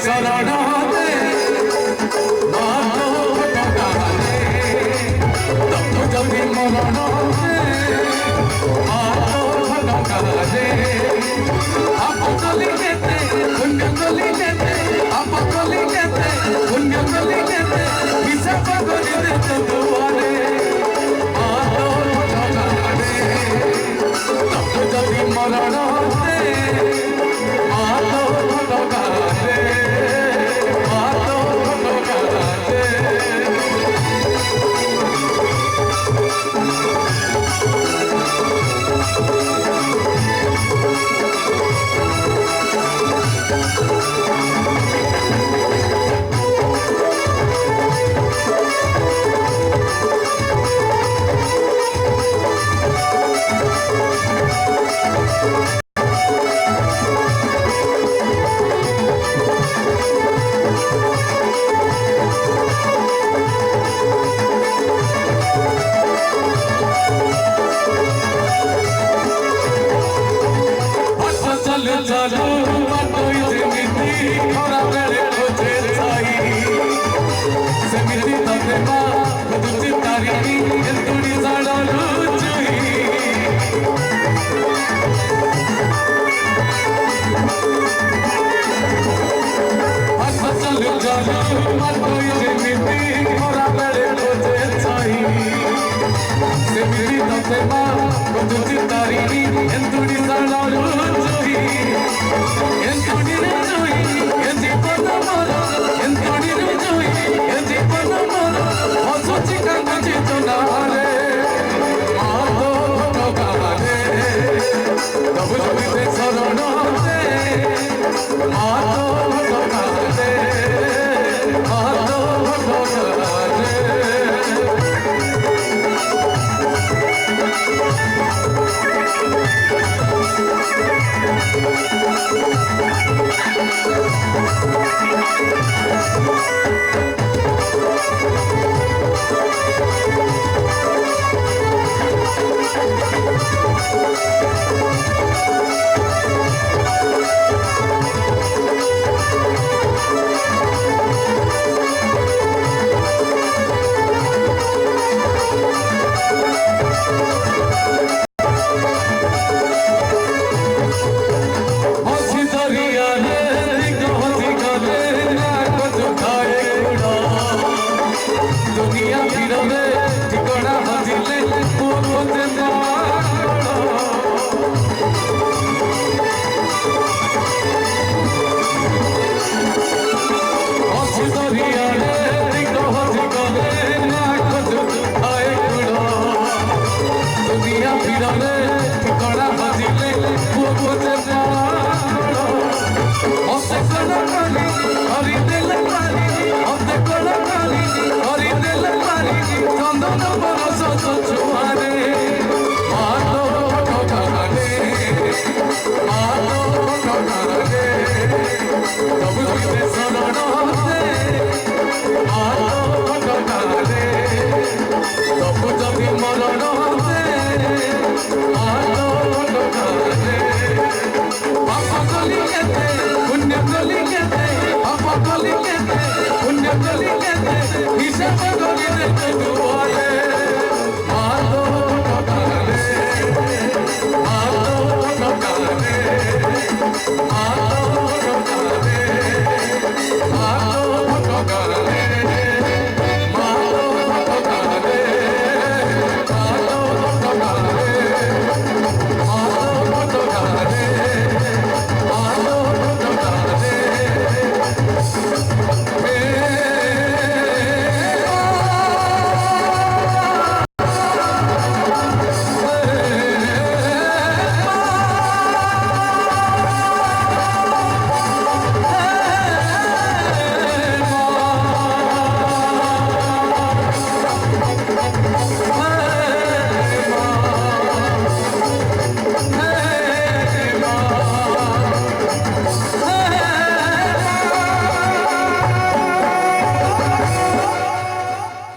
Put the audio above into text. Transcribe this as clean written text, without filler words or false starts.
ଶରଣରେ ମାଲୋ ଟଙ୍କାରେ ତୁ ଯଦି ମରଣରେ ମାଲୋ ଟଙ୍କାରେ ପାପ କଲି କେତେ ପୁଣ୍ୟ କଲି କେତେ ପାପ କଲି କେତେ ପୁଣ୍ୟ କଲି କେତେ ହିସାବ କରିଲେ ତ ଦୁଆରେ ମାଲୋ ଟଙ୍କାରେ ତୁ ଯଦି ମରଣରେ ମାଲୋ ଟଙ୍କାରେ ମାଲୋ ଟଙ୍କାରେ चलो कोई जिंदगी खरा बेले खोजे छाई सेमिति तते मा तुझी तारीनी एतुडी जाडा लुचुई चलो कोई जिंदगी खरा बेले खोजे छाई सेमिति तते मा तुझी तारीनी एतुडी जाडा लुचुई ঠিকনা বাজিলে